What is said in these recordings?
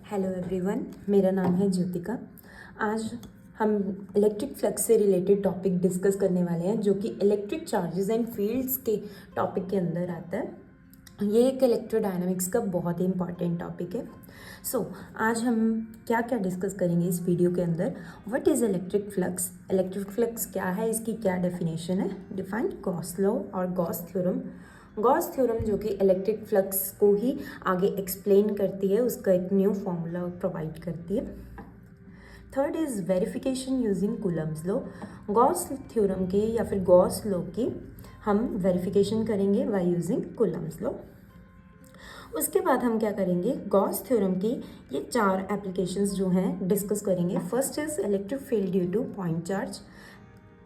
Hello everyone, मेरा नाम है ज्योतिका। आज हम इलेक्ट्रिक फ्लक्स से रिलेटेड टॉपिक डिस्कस करने वाले हैं, जो कि इलेक्ट्रिक चार्जेस एंड फील्ड्स के टॉपिक के अंदर आता है। ये एक इलेक्ट्रोडायनामिक्स का बहुत ही इंपॉर्टेंट टॉपिक है। आज हम क्या क्या डिस्कस करेंगे इस वीडियो के अंदर। What is electric flux, electric flux क्या है, इसकी क्या डेफिनेशन है, डिफाइंड गॉस लॉ और गॉस थ्योरम। गॉस थ्योरम जो कि इलेक्ट्रिक फ्लक्स को ही आगे एक्सप्लेन करती है, उसका एक न्यू फॉर्मूला प्रोवाइड करती है। Third is verification using Coulomb's law. Gauss theorem के या फिर गॉस लॉ की हम वेरिफिकेशन करेंगे बाय यूजिंग कूलम्स लॉ। उसके बाद हम क्या करेंगे, गॉस थ्योरम की ये 4 एप्लीकेशंस जो हैं डिस्कस करेंगे। First is electric field due to point charge,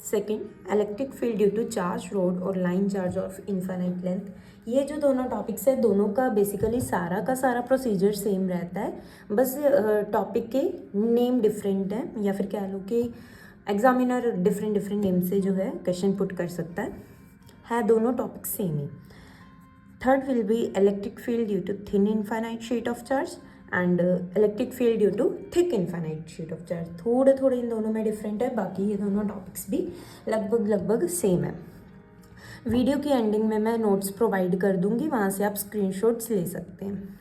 second electric field due to charge rod और line charge of infinite length. ये जो दोनों टॉपिक्स है, दोनों का बेसिकली सारा का सारा प्रोसीजर सेम रहता है, बस टॉपिक के नेम डिफरेंट है, या फिर कह लो कि एग्जामिनर डिफरेंट डिफरेंट नेम से जो है क्वेश्चन पुट कर सकता है दोनों टॉपिक सेम ही। Third will be electric field due to thin infinite sheet of charge and electric field due to thick infinite sheet of charge. थोड़े थोड़े इन दोनों में डिफरेंट है, बाकी ये दोनों टॉपिक्स भी लगभग सेम है। वीडियो की एंडिंग में मैं नोट्स प्रोवाइड कर दूंगी, वहाँ से आप स्क्रीनशॉट्स ले सकते हैं।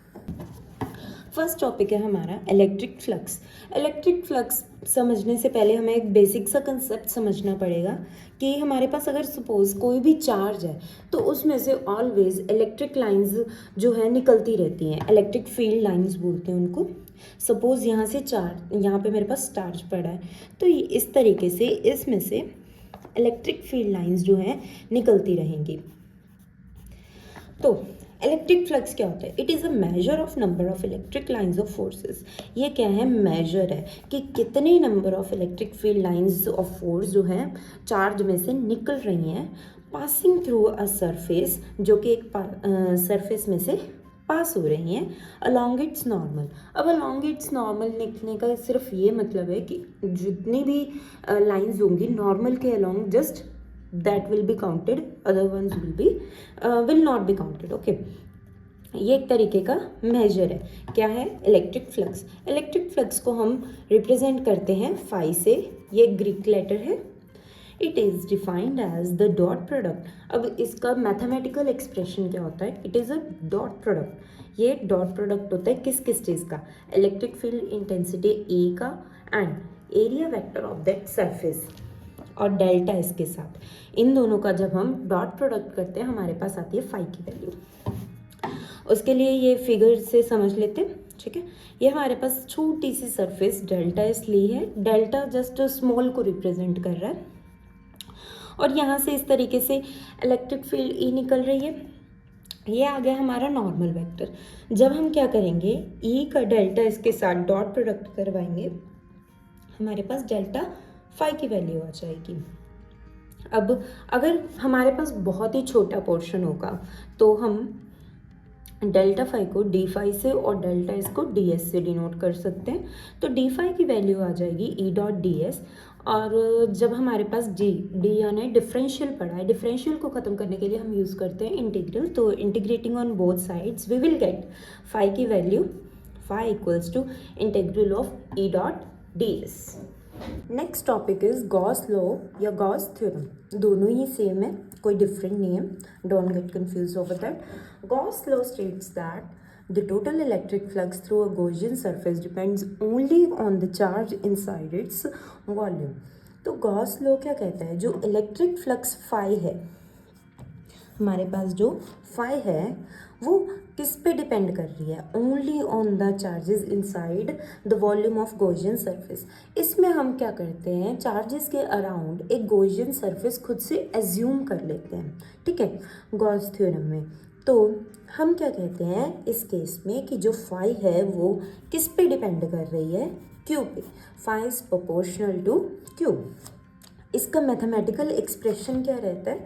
फर्स्ट टॉपिक है हमारा इलेक्ट्रिक फ्लक्स। इलेक्ट्रिक फ्लक्स समझने से पहले हमें एक बेसिक सा कंसेप्ट समझना पड़ेगा कि हमारे पास अगर सपोज कोई भी चार्ज है तो उसमें से ऑलवेज इलेक्ट्रिक लाइंस जो है निकलती रहती हैं, इलेक्ट्रिक फील्ड लाइंस बोलते हैं उनको। सपोज यहाँ से यहाँ पे मेरे पास चार्ज पड़ा है, तो इस तरीके से इसमें से इलेक्ट्रिक फील्ड लाइंस जो हैं निकलती रहेंगी। तो इलेक्ट्रिक फ्लक्स क्या होता है? It is a measure of number of electric lines of forces. ये क्या है? मेजर है कि कितने number of electric field lines of force जो हैं चार्ज में से निकल रही हैं, पासिंग थ्रू अ सरफेस, जो कि एक सरफेस में से पास हो रही हैं, अलॉन्ग इट्स नॉर्मल। अब अलॉन्ग इट्स नॉर्मल लिखने का सिर्फ ये मतलब है कि जितनी भी लाइंस होंगी नॉर्मल के along, just that will be counted, other ones will not be counted. Okay, ये एक तरीके का मेजर है। क्या है? Electric flux. इलेक्ट्रिक फ्लक्स को हम रिप्रेजेंट करते हैं फाई से, ये ग्रीक लेटर है। It is defined as the dot product. अब इसका मैथमेटिकल एक्सप्रेशन क्या होता है? It is a dot product. ये डॉट प्रोडक्ट होता है किस किस चीज़ का? इलेक्ट्रिक फील्ड इंटेंसिटी ए का and area vector of that surface और डेल्टा इसके साथ। इन दोनों का जब हम डॉट प्रोडक्ट करते हैं हमारे पास आती है फाई की वैल्यू। उसके लिए ये फिगर से समझ लेते हैं, ठीक है। ये हमारे पास छोटी सी सरफेस डेल्टा एस ली है, डेल्टा जस्ट स्मॉल को रिप्रेजेंट कर रहा है, और यहाँ से इस तरीके से इलेक्ट्रिक फील्ड ई निकल रही है। ये आ गया हमारा नॉर्मल वेक्टर। जब हम क्या करेंगे, ई का डेल्टा इसके साथ डॉट प्रोडक्ट करवाएंगे, हमारे पास डेल्टा फाई की वैल्यू आ जाएगी। अब अगर हमारे पास बहुत ही छोटा पोर्शन होगा तो हम डेल्टा फाई को डी फाई से और डेल्टा एस को डी एस से डिनोट कर सकते हैं। तो डी फाई की वैल्यू आ जाएगी ई डॉट डी एस। और जब हमारे पास डी यानी डिफरेंशियल पड़ा है, डिफरेंशियल को ख़त्म करने के लिए हम यूज़ करते हैं इंटीग्रल। तो integrating on both sides we will get phi की value, phi equals to integral of E dot D S. Next topic is Gauss law या गॉस थ्योरम। दोनों ही सेम है, कोई डिफरेंट नहीं है, don't get confuse over that. Gauss law states that the total electric flux through a Gaussian surface depends only on the charge inside its volume. तो Gauss law क्या कहता है? जो इलेक्ट्रिक फ्लक्स फाई है, हमारे पास जो फाई है वो किस पे डिपेंड कर रही है? Only on the charges inside the volume of Gaussian surface. इसमें हम क्या करते हैं, चार्जेस के अराउंड एक गॉसियन सरफेस खुद से एज्यूम कर लेते हैं, ठीक है, गॉस थ्योरम में। तो हम क्या कहते हैं इस केस में कि जो फाई है वो किस पे डिपेंड कर रही है? क्यू पे। Phi is proportional to Q. इसका मैथमेटिकल एक्सप्रेशन क्या रहता है?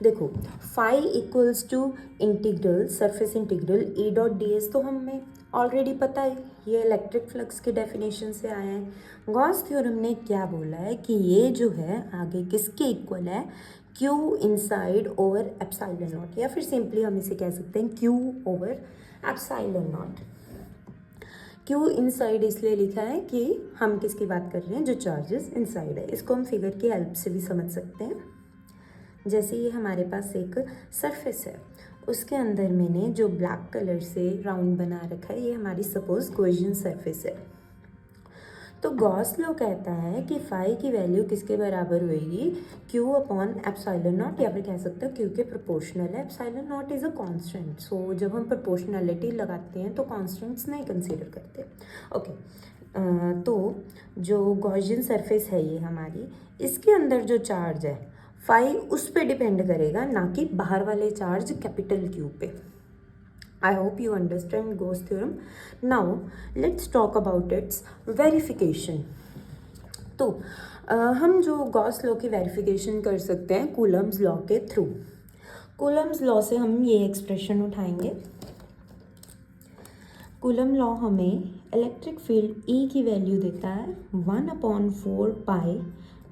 देखो, phi equals to integral surface integral E dot D s, तो हमें ऑलरेडी पता है, ये इलेक्ट्रिक फ्लक्स के डेफिनेशन से आया है। गॉस थ्योरम ने क्या बोला है कि ये जो है आगे किसके इक्वल है? Q inside over epsilon not, या फिर सिंपली हम इसे कह सकते हैं Q over epsilon naught. Q inside इसलिए लिखा है कि हम किसकी बात कर रहे हैं, जो चार्जेस इनसाइड है। इसको हम फिगर की हेल्प से भी समझ सकते हैं। जैसे ये हमारे पास एक सरफेस है, उसके अंदर मैंने जो ब्लैक कलर से राउंड बना रखा है, ये हमारी सपोज गॉसियन सरफेस है। तो गॉस लॉ कहता है कि फाई की वैल्यू किसके बराबर होएगी, क्यू अपॉन एप्सिलॉन नॉट, या फिर कह सकते हो क्यू के प्रोपोर्शनल है। Epsilon naught is a constant, so जब हम प्रोपोर्शनलिटी लगाते हैं तो कांस्टेंट्स नहीं कंसीडर करते। ओके, तो जो गॉसियन सरफेस है ये हमारी, इसके अंदर जो चार्ज है फाई उस पर डिपेंड करेगा, ना कि बाहर वाले चार्ज कैपिटल क्यू पे। I hope you understand Gauss theorem. Now let's talk about its verification. तो हम जो गॉस लॉ की वेरिफिकेशन कर सकते हैं कूलम्स लॉ के थ्रू। कूलम्स लॉ से हम ये एक्सप्रेशन उठाएंगे। कूलम लॉ हमें इलेक्ट्रिक फील्ड E की वैल्यू देता है 1/4 pi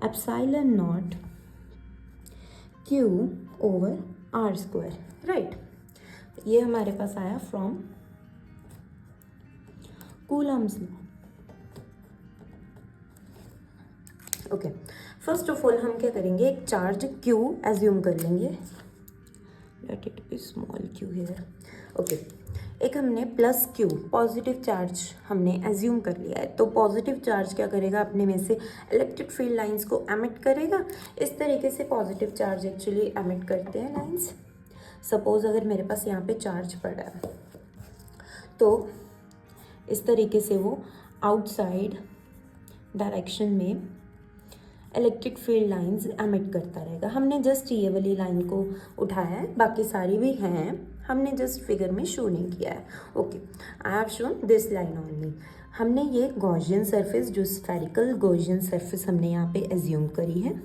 epsilon naught Q over R square, right. ये हमारे पास आया from Coulomb's law. Okay, first of all हम क्या करेंगे, एक चार्ज Q एज्यूम कर लेंगे, let it be small q here. Okay, एक हमने प्लस Q पॉजिटिव चार्ज हमने एज्यूम कर लिया है। तो पॉजिटिव चार्ज क्या करेगा, अपने में से इलेक्ट्रिक फील्ड लाइंस को एमिट करेगा। इस तरीके से पॉजिटिव चार्ज एक्चुअली एमिट करते हैं लाइंस। सपोज अगर मेरे पास यहाँ पे चार्ज पड़ा है तो इस तरीके से वो आउटसाइड डायरेक्शन में इलेक्ट्रिक फील्ड लाइंस एमिट करता रहेगा। हमने जस्ट ये वाली लाइन को उठाया है, बाकी सारी भी हैं, हमने जस्ट फिगर में शो नहीं किया है। Okay, I have shown this line only. हमने ये गॉसियन सरफेस, जो स्फेरिकल गॉसियन सरफेस हमने यहाँ पे एज्यूम करी है।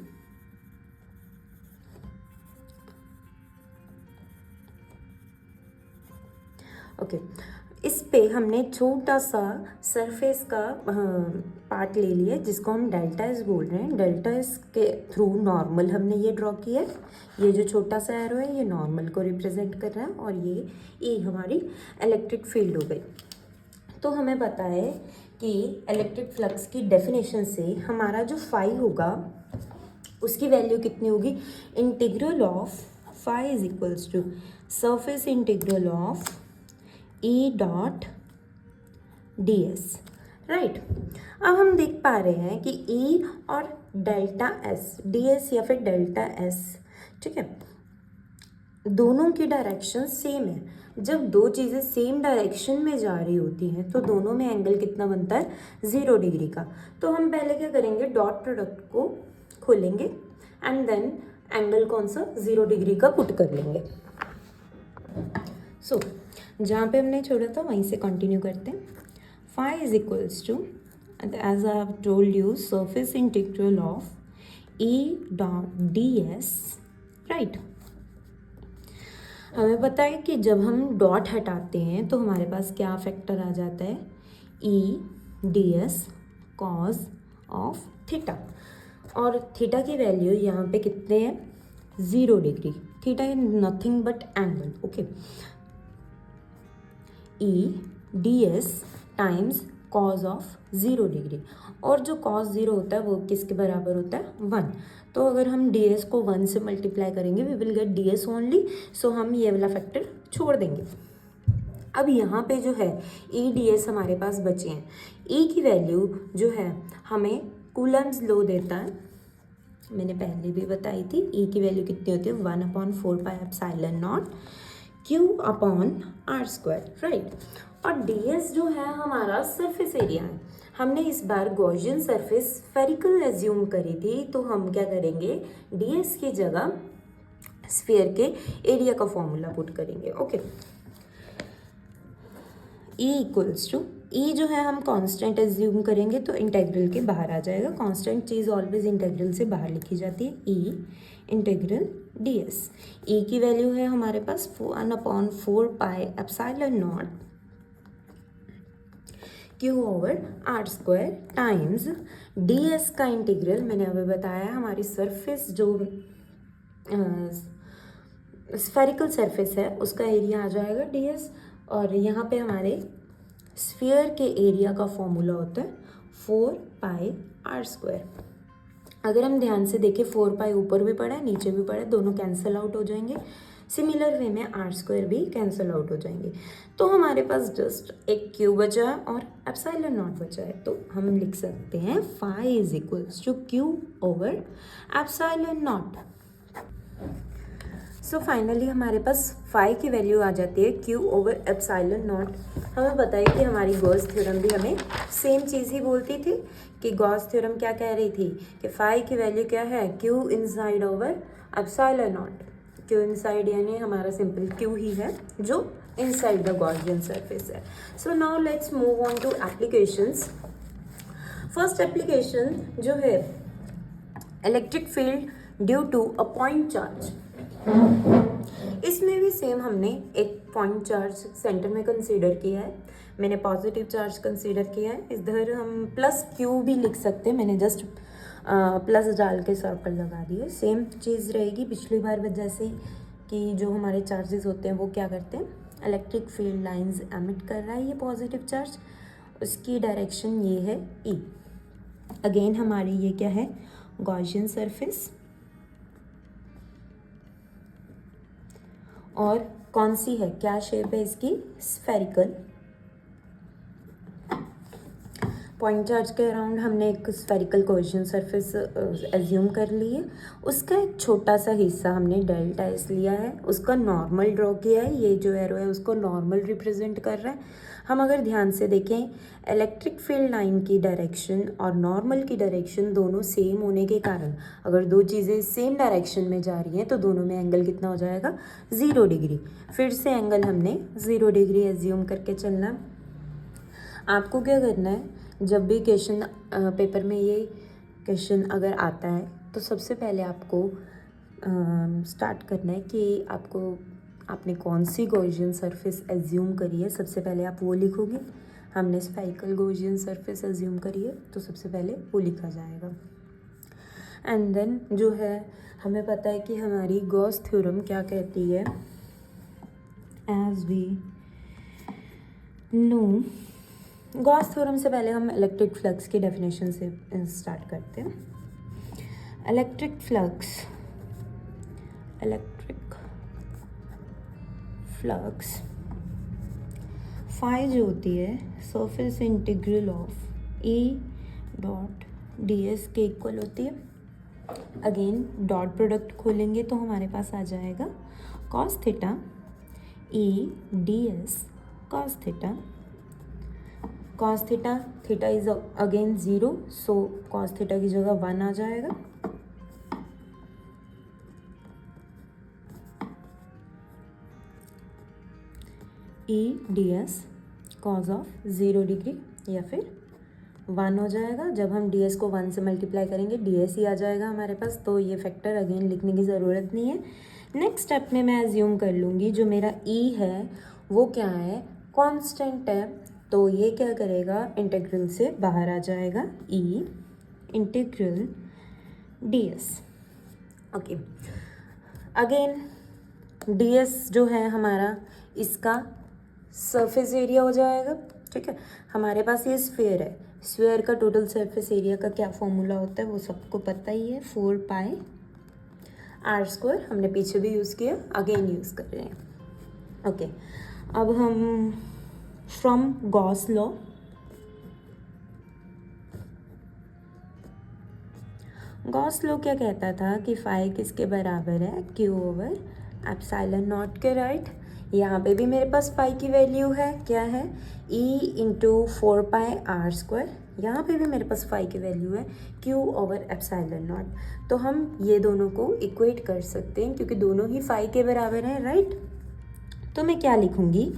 ओके, इस पे हमने छोटा सा सरफेस का पार्ट ले लिया जिसको हम डेल्टा एस बोल रहे हैं। डेल्टा एस के थ्रू नॉर्मल हमने ये ड्रॉ किया है। ये जो छोटा सा एरो है ये नॉर्मल को रिप्रेजेंट कर रहा है, और ये ई हमारी इलेक्ट्रिक फील्ड हो गई। तो हमें पता है कि इलेक्ट्रिक फ्लक्स की डेफिनेशन से हमारा जो फाई होगा उसकी वैल्यू कितनी होगी, integral of phi is equals to surface integral of E dot D s, right. अब हम देख पा रहे हैं कि E और डेल्टा एस, डी एस या फिर डेल्टा एस, ठीक है, दोनों की डायरेक्शन सेम है। जब दो चीज़ें सेम डायरेक्शन में जा रही होती हैं तो दोनों में एंगल कितना बनता है, 0 डिग्री का। तो हम पहले क्या करेंगे, डॉट प्रोडक्ट को खोलेंगे एंड देन एंगल कौन सा, 0 डिग्री का पुट कर लेंगे। सो जहाँ पे हमने छोड़ा था वहीं से कंटिन्यू करते हैं। Phi is equals to, as I have told you, surface integral of E dot D s, right. हमें पता है कि जब हम डॉट हटाते हैं तो हमारे पास क्या फैक्टर आ जाता है, ई d s cos of theta, और थीटा की वैल्यू यहाँ पे कितने हैं, 0 degree. Theta is nothing but angle, okay. E d S times cause of 0 degree, और जो कॉस 0 होता है वो किसके बराबर होता है, 1। तो अगर हम डी एस को 1 से मल्टीप्लाई करेंगे we will get D S only, so हम ये वाला फैक्टर छोड़ देंगे। अब यहाँ पे जो है ई डी एस हमारे पास बचे हैं। ई की वैल्यू जो है हमें कूलम्स लॉ देता है, मैंने पहले भी बताई थी। ई की वैल्यू कितनी होती है, 1/4 pi epsilon naught Q upon r square, right. और डी एस जो है हमारा सरफेस एरिया है। हमने इस बार गॉसियन सरफेस स्फेरिकल एज्यूम करी थी, तो हम क्या करेंगे, डी एस की जगह स्फीयर के एरिया का फॉर्मूला पुट करेंगे, ओके। E इक्वल्स टू, ई जो है हम कांस्टेंट एज्यूम करेंगे तो इंटेग्रल के बाहर आ जाएगा। कांस्टेंट चीज़ ऑलवेज इंटेग्रल से बाहर लिखी जाती है। E integral d s, E की वैल्यू है हमारे पास 1/4 pi epsilon naught Q over r square times d s का इंटीग्रल, मैंने अभी बताया हमारी सरफेस जो स्फेरिकल सरफेस है उसका एरिया आ जाएगा डी एस, और यहाँ पे हमारे स्फीयर के एरिया का फॉर्मूला होता है 4πr²। अगर हम ध्यान से देखें 4π ऊपर भी पड़ा है नीचे भी पड़ा है, दोनों कैंसिल आउट हो जाएंगे। सिमिलर वे में r² भी कैंसिल आउट हो जाएंगे। तो हमारे पास जस्ट एक q बचा है और एप्सिलॉन नॉट बचा है। तो हम लिख सकते हैं phi is equals to q over epsilon naught. So finally हमारे पास फाई की वैल्यू आ जाती है q ओवर एप्सिलॉन नॉट। हमें पता है कि हमारी गॉस थ्योरम भी हमें सेम चीज़ ही बोलती थी कि गॉस थ्योरम क्या कह रही थी कि फाई की वैल्यू क्या है q inside over epsilon naught. q inside यानी हमारा सिंपल q ही है जो इनसाइड द गॉसियन सरफेस है। So now let's move on to applications. First application जो है electric field due to a point charge. इसमें भी सेम हमने एक पॉइंट चार्ज सेंटर में कंसीडर किया है। मैंने पॉजिटिव चार्ज कंसीडर किया है। इधर हम प्लस क्यू भी लिख सकते हैं, मैंने जस्ट प्लस डाल के सर्कल लगा दिए। सेम चीज़ रहेगी पिछली बार जैसे कि जो हमारे चार्जेस होते हैं वो क्या करते हैं, इलेक्ट्रिक फील्ड लाइंस एमिट कर रहा है ये पॉजिटिव चार्ज, उसकी डायरेक्शन ये है ई। अगेन हमारी ये क्या है गॉसियन सरफेस, और कौन सी है, क्या शेप है इसकी, स्फेरिकल। पॉइंट चार्ज के अराउंड हमने एक स्फेरिकल गॉसियन सरफेस एज्यूम कर ली है। उसका एक छोटा सा हिस्सा हमने डेल्टा एस लिया है, उसका नॉर्मल ड्रॉ किया है। ये जो एरो है उसको नॉर्मल रिप्रेजेंट कर रहा है। हम अगर ध्यान से देखें इलेक्ट्रिक फील्ड लाइन की डायरेक्शन और नॉर्मल की डायरेक्शन दोनों सेम होने के कारण अगर दो चीज़ें सेम डायरेक्शन में जा रही हैं तो दोनों में एंगल कितना हो जाएगा 0 डिग्री। फिर से एंगल हमने 0 डिग्री एज्यूम करके चलना। आपको क्या करना है, जब भी क्वेश्चन पेपर में ये क्वेश्चन अगर आता है तो सबसे पहले आपको स्टार्ट करना है कि आपने कौन सी गॉसियन सरफेस एज्यूम करी है, सबसे पहले आप वो लिखोगे। हमने स्फेरिकल गॉसियन सरफेस एज्यूम करी है तो सबसे पहले वो लिखा जाएगा। एंड देन जो है हमें पता है कि हमारी गॉस थ्योरम क्या कहती है, as we know. Gauss theorem से पहले हम इलेक्ट्रिक फ्लक्स की डेफिनेशन से स्टार्ट करते हैं। इलेक्ट्रिक फ्लक्स फाई जो होती है surface integral of E dot D s के इक्वल होती है। अगेन डॉट प्रोडक्ट खोलेंगे तो हमारे पास आ जाएगा cos theta E d S cos theta. Cos theta, theta is again 0, so cos theta की जगह 1 आ जाएगा। ई d s cos of 0 degree या फिर 1 हो जाएगा। जब हम डी एस को 1 से मल्टीप्लाई करेंगे डी एस ही आ जाएगा हमारे पास, तो ये फैक्टर अगेन लिखने की ज़रूरत नहीं है। नेक्स्ट स्टेप में मैं एज्यूम कर लूँगी जो मेरा ई है वो क्या है, कांस्टेंट है, तो ये क्या करेगा इंटीग्रल से बाहर आ जाएगा E integral D S. Okay, again D S जो है हमारा इसका सरफेस एरिया हो जाएगा। ठीक है, हमारे पास ये स्फीयर है, स्फीयर का टोटल सरफेस एरिया का क्या फॉर्मूला होता है वो सबको पता ही है, 4πr²। हमने पीछे भी यूज़ किया, अगेन यूज़ कर रहे हैं। ओके, अब हम फ्रॉम गॉस लॉ क्या कहता था कि फाई किसके बराबर है, क्यू ओवर एप्सिलॉन नॉट के, राइट। यहाँ पे भी मेरे पास फाई की वैल्यू है, क्या है, ई इंटू 4πr²। यहाँ पे भी मेरे पास फाई की वैल्यू है क्यू ओवर एप्सिलॉन नॉट। तो हम ये दोनों को इक्वेट कर सकते हैं क्योंकि दोनों ही फाई के बराबर हैं, राइट। तो मैं क्या लिखूँगी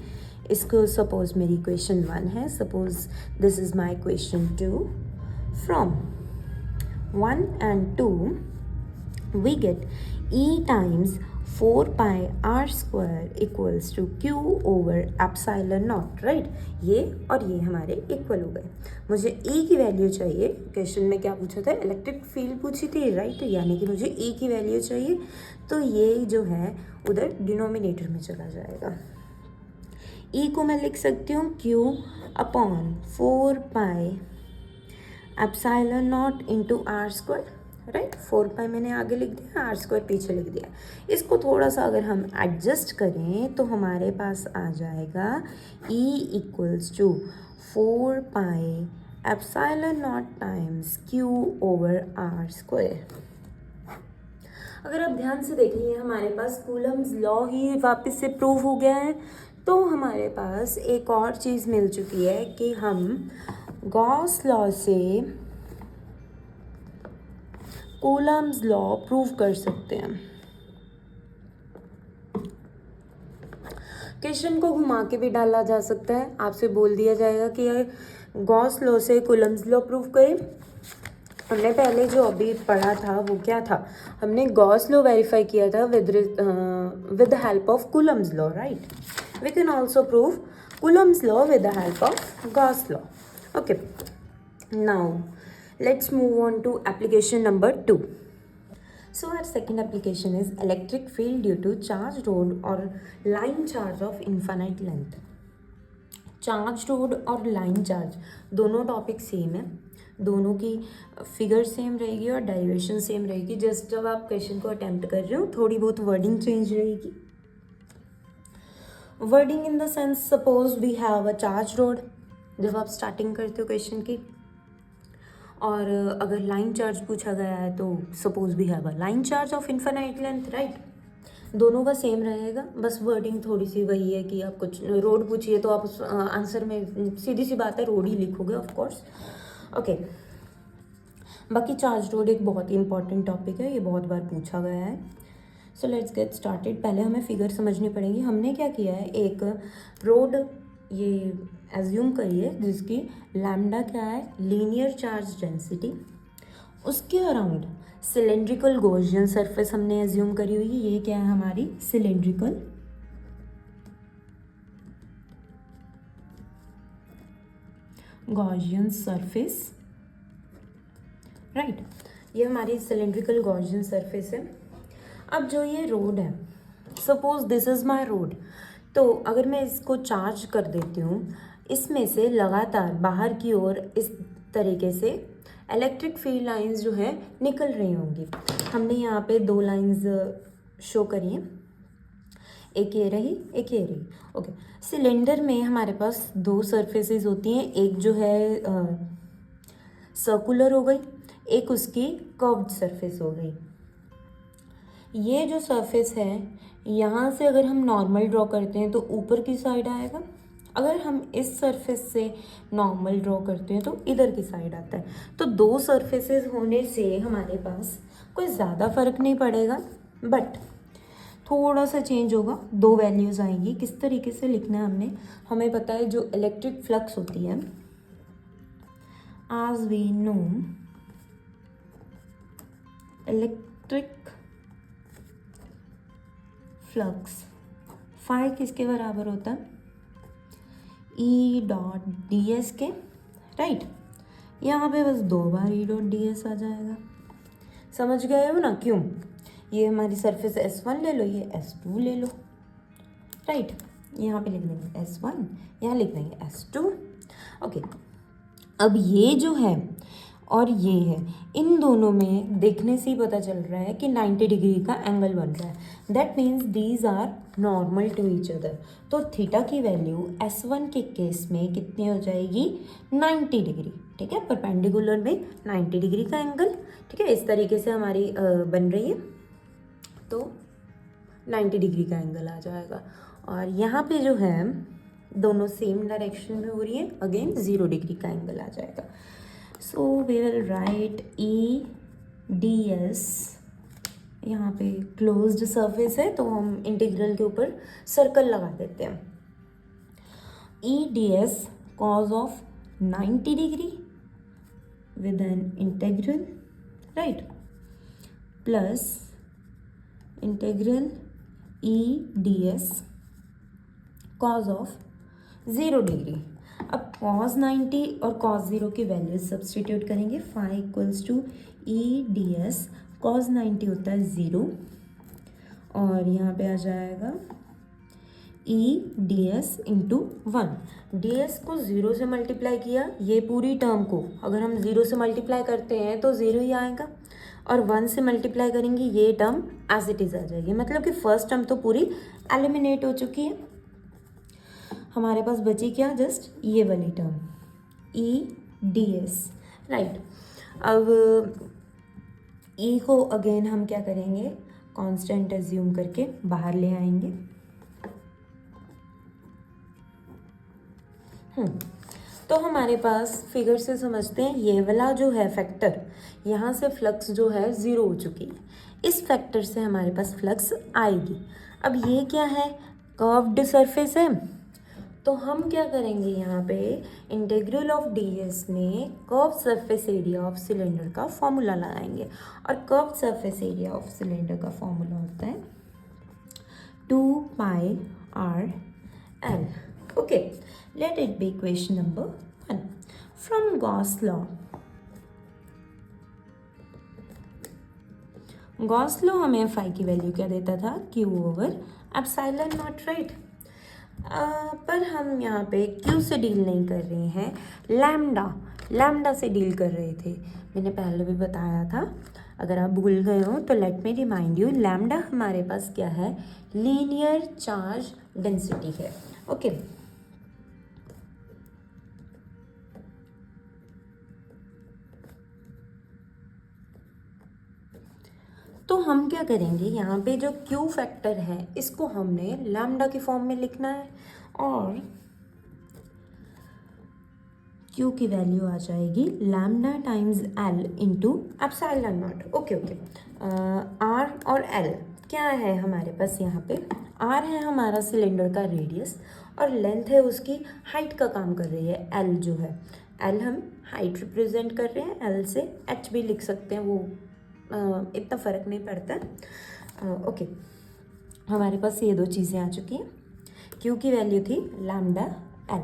इसको, सपोज मेरी क्वेश्चन 1 है, suppose this is my question 2। From 1 and 2 we get E times 4πr² equals to Q over epsilon naught, right. ये और ये हमारे इक्वल हो गए। मुझे E की वैल्यू चाहिए, क्वेश्चन में क्या पूछा था, इलेक्ट्रिक फील्ड पूछी थी, राइट, यानी कि मुझे E की वैल्यू चाहिए, तो ये जो है उधर डिनोमिनेटर में चला जाएगा। ई को मैं लिख सकती हूँ Q upon 4 pi epsilon naught into r square, right. 4 pi मैंने आगे लिख दिया, आर स्क्वायर पीछे लिख दिया। इसको थोड़ा सा अगर हम एडजस्ट करें तो हमारे पास आ जाएगा E equals to 4 pi epsilon naught times Q over r square. अगर आप ध्यान से देखेंगे हमारे पास कूलम्स लॉ ही वापस से प्रूव हो गया है, तो हमारे पास एक और चीज़ मिल चुकी है कि हम गॉस लॉ से कूलम्स लॉ प्रूव कर सकते हैं। क्वेश्चन को घुमा के भी डाला जा सकता है, आपसे बोल दिया जाएगा कि गॉस लॉ से कूलम्स लॉ प्रूव करें। हमने पहले जो अभी पढ़ा था वो क्या था, हमने गॉस लॉ वेरीफाई किया था with the help of Coulomb's law, right. We can also prove Coulomb's law with the help of Gauss law. Okay, now let's move on to application number 2. So our second application is electric field due to charge rod or line charge of infinite length. Charge rod और line charge दोनों topic same है, दोनों की figure same रहेगी और derivation same रहेगी। Just जब आप क्वेश्चन को अटेम्प्ट कर रहे हो थोड़ी बहुत वर्डिंग चेंज रहेगी। Wording in the sense, suppose we have a charge rod, जब आप स्टार्टिंग करते हो क्वेश्चन की, और अगर लाइन चार्ज पूछा गया है तो suppose we have a line charge of infinite length, right. दोनों का सेम रहेगा, बस वर्डिंग थोड़ी सी वही है कि आप कुछ रोड पूछिए तो आप उस आंसर में सीधी सी बात है रोड ही लिखोगे, ऑफ कोर्स। ओके, बाकी चार्ज रोड एक बहुत ही इंपॉर्टेंट टॉपिक है, ये बहुत बार पूछा गया है। So let's get started. पहले हमें फिगर समझनी पड़ेगी। हमने क्या किया है, एक रोड ये एज्यूम करिए जिसकी लैम्डा क्या है, लीनियर चार्ज डेंसिटी, उसके अराउंड सिलेंड्रिकल गॉसियन सरफेस हमने एज्यूम करी हुई है। ये क्या है हमारी सिलेंड्रिकल गॉसियन सरफेस, राइट। ये हमारी सिलेंड्रिकल गॉसियन सरफेस है। अब जो ये रोड है, suppose this is my road, तो अगर मैं इसको चार्ज कर देती हूँ, इसमें से लगातार बाहर की ओर इस तरीके से इलेक्ट्रिक फील्ड लाइंस जो है निकल रही होंगी। हमने यहाँ पे 2 लाइंस शो करी हैं, एक ये रही, एक ये रही। ओके, सिलेंडर में हमारे पास 2 सरफेसेस होती हैं, एक जो है सर्कुलर हो गई, एक उसकी कर्व्ड सरफेस हो गई। ये जो सरफेस है यहाँ से अगर हम नॉर्मल ड्रॉ करते हैं तो ऊपर की साइड आएगा, अगर हम इस सरफेस से नॉर्मल ड्रॉ करते हैं तो इधर की साइड आता है। तो 2 सरफेसेस होने से हमारे पास कोई ज़्यादा फर्क नहीं पड़ेगा, बट थोड़ा सा चेंज होगा, 2 वैल्यूज़ आएंगी। किस तरीके से लिखना है हमें पता है, जो इलेक्ट्रिक फ्लक्स होती है, as we know electric flux phi किसके बराबर होता है, ई डॉट डी एस के, राइट। यहाँ पे बस 2 बार ई डॉट डी एस आ जाएगा, समझ गए हो ना क्यों। ये हमारी सरफेस S1 ले लो, ये S2 ले लो, राइट। यहाँ पे लिख देंगे S1, यहाँ लिख देंगे S2। ओके, अब ये जो है और ये है, इन दोनों में देखने से ही पता चल रहा है कि 90 डिग्री का एंगल बन रहा है। That means these are normal to each other. तो थीटा की वैल्यू S1 के केस में कितनी हो जाएगी, 90 डिग्री, ठीक है। परपेंडिकुलर में 90 डिग्री का एंगल, ठीक है। इस तरीके से हमारी बन रही है, तो 90 डिग्री का एंगल आ जाएगा। और यहाँ पे जो है दोनों सेम डायरेक्शन में हो रही है, अगेन 0 डिग्री का एंगल आ जाएगा। So we will write E d s, यहाँ पे क्लोज्ड सरफेस है तो हम इंटीग्रल के ऊपर सर्कल लगा देते हैं। E d s cos of 90 degree with an integral, right, plus integral E d s cos of 0 degree. अब cos 90 और cos 0 की वैल्यूज सब्सटीट्यूट करेंगे। Phi equals to E d s, cos 90 होता है 0 और यहाँ पे आ जाएगा EDS इंटू 1। DS को 0 से मल्टीप्लाई किया, ये पूरी टर्म को अगर हम 0 से मल्टीप्लाई करते हैं तो 0 ही आएगा, और 1 से मल्टीप्लाई करेंगे ये टर्म एज इट इज़ आ जाएगी। मतलब कि फर्स्ट टर्म तो पूरी एलिमिनेट हो चुकी है। हमारे पास बची क्या, जस्ट ये वाली टर्म EDS, राइट। अब E को अगेन हम क्या करेंगे, कांस्टेंट एज्यूम करके बाहर ले आएंगे। तो हमारे पास फिगर से समझते हैं ये वाला जो है फैक्टर, यहाँ से फ्लक्स जो है 0 हो चुकी है, इस फैक्टर से हमारे पास फ्लक्स आएगी। अब ये क्या है, कर्व्ड सरफेस है, तो हम क्या करेंगे, यहाँ पे इंटीग्रल ऑफ DS में curve surface area of cylinder का फॉर्मूला लगाएंगे, और curve surface area of cylinder का फॉर्मूला होता है 2πr_l। Okay, let it be question number 1 from Gauss law। Gauss law हमें फाई की वैल्यू क्या देता था, Q/ε नॉट, राइट। पर हम यहाँ पे Q से डील नहीं कर रहे हैं, लैम्डा से डील कर रहे थे। मैंने पहले भी बताया था, अगर आप भूल गए हो तो let me remind you, lambda हमारे पास क्या है, लीनियर चार्ज डेंसिटी है। ओके, तो हम क्या करेंगे, यहाँ पे जो Q फैक्टर है इसको हमने लैम्डा की फॉर्म में लिखना है, और Q की वैल्यू आ जाएगी lambda times L into epsilon not. Okay, R और L क्या है हमारे पास, यहाँ पे R है हमारा सिलेंडर का रेडियस, और लेंथ है उसकी हाइट का काम कर रही है L जो है, L हम हाइट रिप्रेजेंट कर रहे हैं, L से H भी लिख सकते हैं, वो इतना फ़र्क नहीं पड़ता। ओके, हमारे पास ये दो चीज़ें आ चुकी हैं। Q की वैल्यू थी लैम्डा L,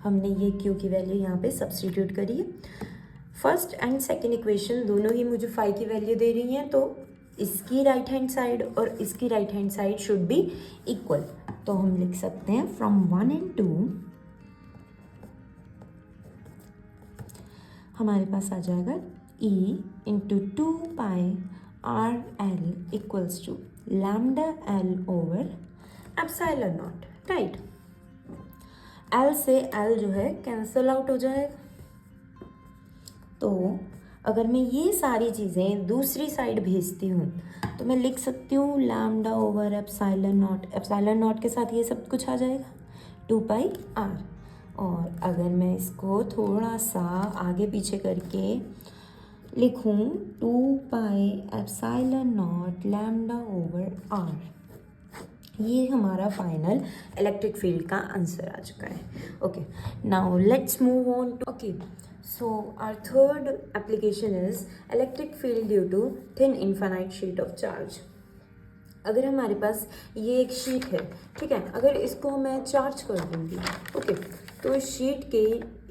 हमने ये Q की वैल्यू यहाँ पे सब्स्टिट्यूट करी है। फर्स्ट एंड सेकंड इक्वेशन दोनों ही मुझे फाई की वैल्यू दे रही हैं, तो इसकी राइट हैंड साइड और इसकी right hand side should be equal. तो हम लिख सकते हैं फ्रॉम 1 and 2 हमारे पास आ जाएगा E into 2πr_l equals to lambda L over epsilon naught, right. L से L जो है कैंसल आउट हो जाएगा। तो अगर मैं ये सारी चीज़ें दूसरी साइड भेजती हूँ तो मैं लिख सकती हूँ lambda over epsilon not, epsilon not के साथ ये सब कुछ आ जाएगा 2πr। और अगर मैं इसको थोड़ा सा आगे पीछे करके लिखूँ 2πε नॉट लैम्डा ओवर r, ये हमारा फाइनल इलेक्ट्रिक फील्ड का आंसर आ चुका है। Okay, now let's move on to, okay, so our third application is electric field due to thin infinite sheet of charge. अगर हमारे पास ये एक शीट है, ठीक है, अगर इसको मैं चार्ज कर दूँगी, ओके, तो शीट के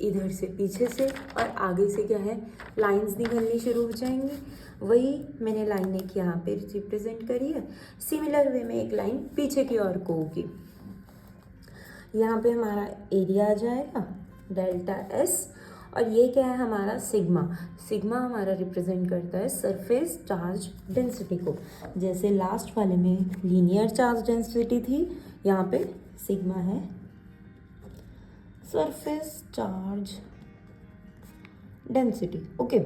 इधर से पीछे से और आगे से क्या है, लाइंस निकलनी शुरू हो जाएंगी। वही मैंने लाइन एक यहाँ पे रिप्रेजेंट करी है, सिमिलर वे में एक लाइन पीछे की ओर को होगी। यहाँ पे हमारा एरिया आ जाएगा डेल्टा S, और ये क्या है हमारा सिग्मा। सिग्मा हमारा रिप्रेजेंट करता है सरफेस चार्ज डेंसिटी को। जैसे लास्ट वाले में लीनियर चार्ज डेंसिटी थी, यहाँ पे सिग्मा है सरफेस चार्ज डेंसिटी। ओके,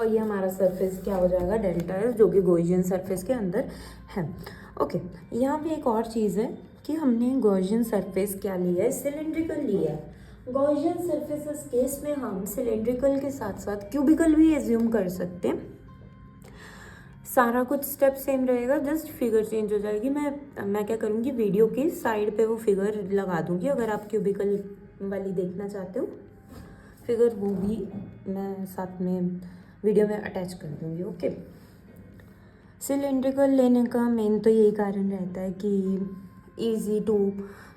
और ये हमारा सरफेस क्या हो जाएगा, डेल्टा एस, जो कि गॉसियन सरफेस के अंदर है। ओके, यहाँ पे एक और चीज़ है कि हमने गॉसियन सरफेस क्या लिया है, सिलेंड्रिकल लिया है। गॉसियन सरफेसेस केस में हम सिलेंड्रिकल के साथ साथ क्यूबिकल भी एज्यूम कर सकते हैं। सारा कुछ स्टेप सेम रहेगा, जस्ट फिगर चेंज हो जाएगी। मैं क्या करूँगी, वीडियो की साइड पे वो फिगर लगा दूँगी। अगर आप क्यूबिकल वाली देखना चाहते हो फिगर, वो भी मैं साथ में वीडियो में अटैच कर दूँगी। ओके, सिलेंड्रिकल लेने का मेन तो यही कारण रहता है कि ईजी टू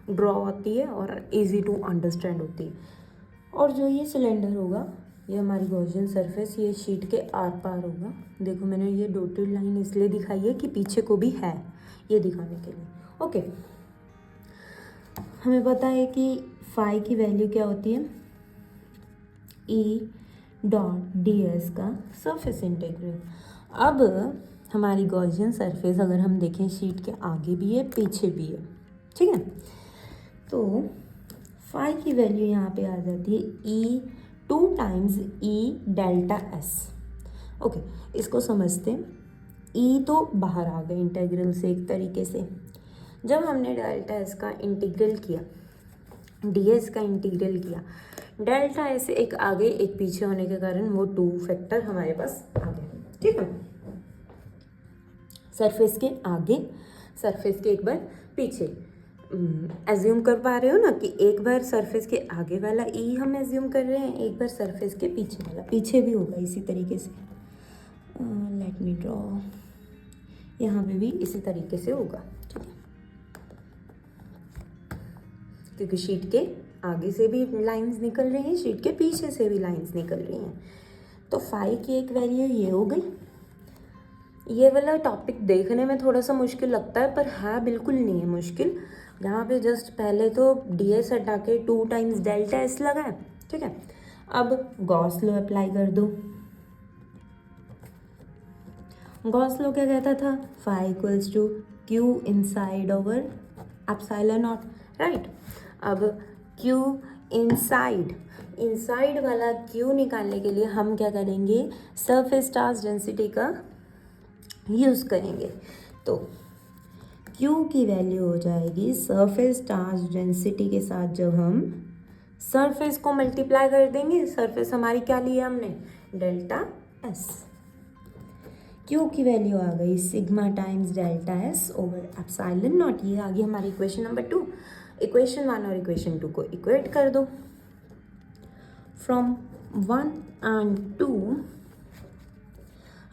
ड्रॉ होती है और ईजी टू अंडरस्टैंड होती है। और जो ये सिलेंडर होगा, ये हमारी गॉसियन सरफेस, ये शीट के आर पार होगा। देखो मैंने ये डॉटेड लाइन इसलिए दिखाई है कि पीछे को भी है, ये दिखाने के लिए। ओके, हमें पता है कि फाई की वैल्यू क्या होती है, ई डॉट डी एस का सरफेस इंटीग्रल। अब हमारी गॉसियन सरफेस अगर हम देखें शीट के आगे भी है पीछे भी है, ठीक है, तो फाई की वैल्यू यहाँ पे आ जाती है ई 2 times E delta S. Okay, इसको समझते हैं। ई तो बाहर आ गए इंटीग्रल से एक तरीके से। जब हमने डेल्टा एस का इंटीग्रल किया, डी एस का इंटीग्रल किया, डेल्टा एस एक आगे एक पीछे होने के कारण वो 2 फैक्टर हमारे पास आ गए, ठीक है। सरफेस के आगे, सरफेस के एक बार पीछे। एज्यूम कर पा रहे हो ना कि एक बार सरफेस के आगे वाला ई हम एज्यूम कर रहे हैं, एक बार सरफेस के पीछे वाला, पीछे भी होगा इसी तरीके से। लेट मी ड्रॉ, यहाँ पे भी इसी तरीके से होगा, ठीक है, क्योंकि शीट के आगे से भी लाइंस निकल रही हैं, शीट के पीछे से भी लाइंस निकल रही हैं। तो फाई की एक वैल्यू ये हो गई। ये वाला टॉपिक देखने में थोड़ा सा मुश्किल लगता है, पर है बिल्कुल नहीं है मुश्किल। यहाँ पे जस्ट पहले तो डी एस हटा के 2 टाइम्स डेल्टा एस लगा है, ठीक है। अब गॉस लॉ अप्लाई कर दो। गॉस लॉ क्या कहता था, phi equals to Q inside over epsilon naught, right. अब क्यू इनसाइड, इनसाइड वाला क्यू निकालने के लिए हम क्या करेंगे, सरफेस चार्ज डेंसिटी का यूज़ करेंगे। तो Q की वैल्यू हो जाएगी सरफेस चार्ज डेंसिटी के साथ जब हम सरफेस को मल्टीप्लाई कर देंगे। सरफेस हमारी क्या ली है हमने, डेल्टा एस। Q की वैल्यू आ गई sigma times delta s over epsilon not. ये आ गई हमारी इक्वेशन नंबर 2। इक्वेशन 1 और इक्वेशन 2 को इक्वेट कर दो। फ्रॉम 1 एंड 2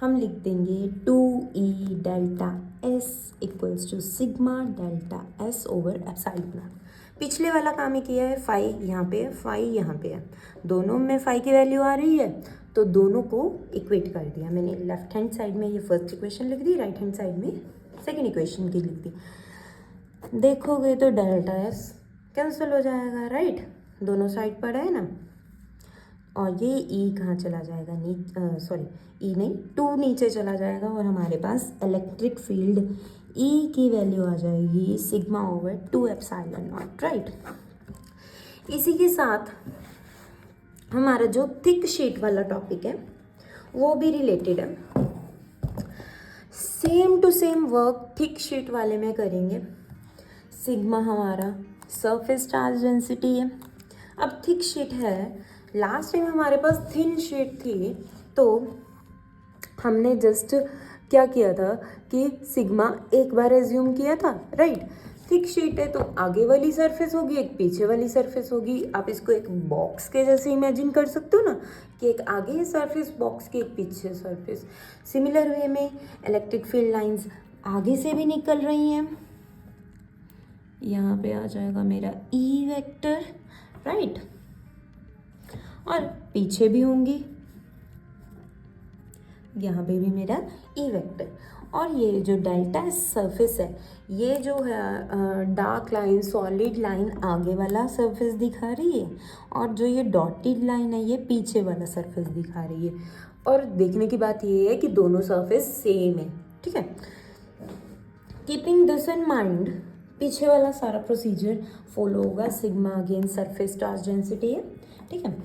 हम लिख देंगे 2e delta s equals to sigma delta s over epsilon naught. पिछले वाला काम ही किया है, फाई यहाँ पे है, फाई यहाँ पे है, दोनों में फाई की वैल्यू आ रही है, तो दोनों को इक्वेट कर दिया मैंने। लेफ्ट हैंड साइड में ये फर्स्ट इक्वेशन लिख दी, राइट हैंड साइड में सेकेंड इक्वेशन की लिख दी। देखोगे तो डेल्टा एस कैंसिल हो जाएगा, राइट, दोनों साइड पर है ना। और ये ई कहाँ चला जाएगा, सॉरी ई नहीं, 2 नीचे चला जाएगा और हमारे पास इलेक्ट्रिक फील्ड ई की वैल्यू आ जाएगी sigma over 2 epsilon naught, right. इसी के साथ हमारा जो थिक शीट वाला टॉपिक है वो भी रिलेटेड है। Same to same work thick sheet वाले में करेंगे। सिग्मा हमारा सरफेस चार्ज डेंसिटी है। अब थिक शीट है, लास्ट टाइम हमारे पास थिन शीट थी, तो हमने जस्ट क्या किया था कि सिग्मा एक बार एज्यूम किया था, राइट। थिक शीट है तो आगे वाली सरफेस होगी, एक पीछे वाली सरफेस होगी। आप इसको एक बॉक्स के जैसे इमेजिन कर सकते हो ना, कि एक आगे है सरफेस बॉक्स की, एक पीछे सरफेस। सिमिलर वे में इलेक्ट्रिक फील्ड लाइंस आगे से भी निकल रही हैं। यहाँ पे आ जाएगा मेरा ई वेक्टर, राइट, और पीछे भी होंगी, यहाँ पे भी मेरा ई वेक्टर। और ये जो डेल्टा सरफेस है, ये जो है डार्क लाइन, सॉलिड लाइन आगे वाला सरफेस दिखा रही है, और जो ये डॉटेड लाइन है ये पीछे वाला सरफेस दिखा रही है। और देखने की बात ये है कि दोनों सरफेस सेम है, ठीक है। कीपिंग दिस इन माइंड, पीछे वाला सारा प्रोसीजर फॉलो होगा। Sigma again surface charge density है, ठीक है।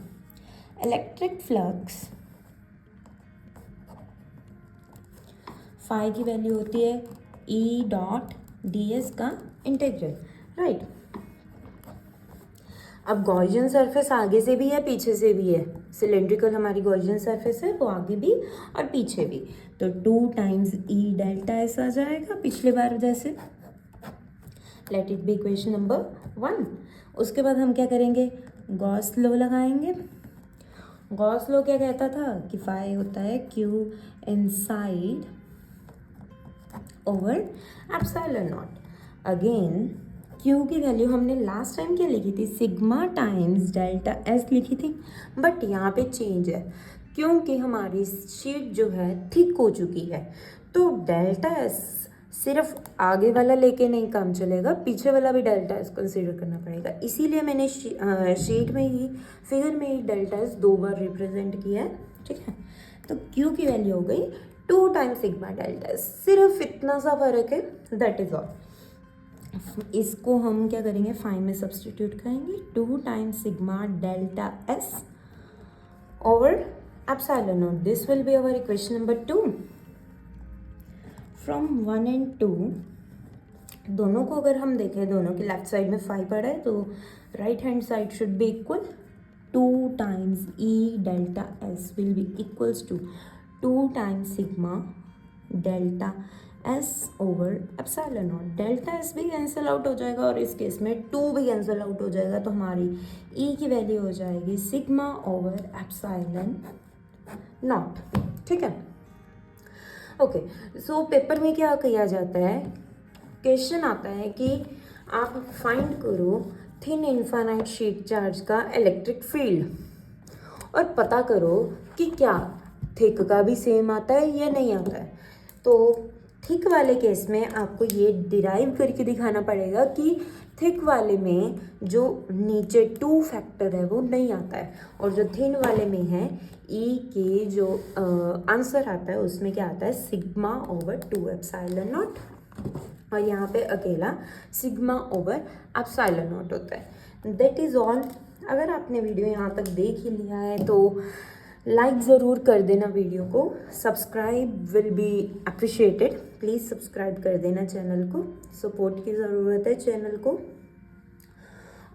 इलेक्ट्रिक फ्लक्स फाई की वैल्यू होती है ई डॉट डी एस का इंटीग्रल, राइट। अब गॉसियन सरफेस आगे से भी है पीछे से भी है। सिलेंड्रिकल हमारी गॉसियन सरफेस है, वो आगे भी और पीछे भी, तो 2 टाइम्स ई डेल्टा एस आ जाएगा पिछले बार जैसे। Let it be equation number 1। उसके बाद हम क्या करेंगे, गॉस लॉ लगाएंगे। गॉस लॉ क्या कहता था कि फाई होता है Q inside over epsilon not. Again Q की वैल्यू हमने लास्ट टाइम क्या लिखी थी, सिग्मा टाइम्स डेल्टा एस लिखी थी, बट यहाँ पे चेंज है क्योंकि हमारी शीट जो है थिक हो चुकी है, तो डेल्टा एस सिर्फ आगे वाला लेके नहीं काम चलेगा, पीछे वाला भी डेल्टा एस कंसीडर करना पड़ेगा। इसीलिए मैंने शीट में ही, फिगर में ही डेल्टा एस 2 बार रिप्रेजेंट किया है, ठीक है। तो क्यू की वैल्यू हो गई 2 टाइम्स सिग्मा डेल्टा एस, सिर्फ इतना सा फर्क है, दैट इज ऑल। इसको हम क्या करेंगे, फाइव में सब्सटीट्यूट करेंगे, 2 times sigma delta s over epsilon naught. This will be our equation number 2। From 1 and 2 दोनों को अगर हम देखें, दोनों की लेफ्ट साइड में 5 पड़ा है, तो right hand side should be equal 2 times E delta s will be equals to 2 times sigma delta s over epsilon naught. Delta s भी कैंसिल आउट हो जाएगा और इस केस में 2 भी कैंसिल आउट हो जाएगा, तो हमारी ई की वैल्यू हो जाएगी सिग्मा ओवर एप्सिलॉन नॉट, ठीक है। ओके, सो पेपर में क्या किया जाता है, क्वेश्चन आता है कि आप फाइंड करो थिन इनफाइनाइट शीट चार्ज का इलेक्ट्रिक फील्ड और पता करो कि क्या थिक का भी सेम आता है या नहीं आता है। तो थिक वाले केस में आपको ये डिराइव करके दिखाना पड़ेगा कि थिक वाले में जो नीचे 2 फैक्टर है वो नहीं आता है, और जो थिन वाले में है ई के जो आंसर आता है उसमें क्या आता है, सिग्मा ओवर 2 एप्सिलॉन नॉट, और यहाँ पे अकेला सिग्मा ओवर एप्सिलॉन नॉट होता है। That is all. अगर आपने वीडियो यहाँ तक देख ही लिया है तो लाइक ज़रूर कर देना वीडियो को, subscribe will be appreciated, please subscribe कर देना चैनल को, सपोर्ट की ज़रूरत है चैनल को।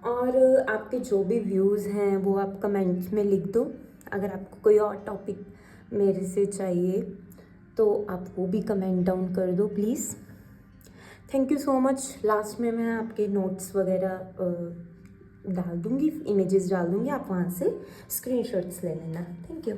और आपके जो भी व्यूज़ हैं वो आप कमेंट्स में लिख दो। अगर आपको कोई और टॉपिक मेरे से चाहिए तो आप वो भी कमेंट डाउन कर दो please. Thank you so much. Last में मैं आपके नोट्स वगैरह डाल दूँगी, इमेजेस डाल दूँगी, आप वहाँ से स्क्रीनशॉट्स ले लेना। Thank you.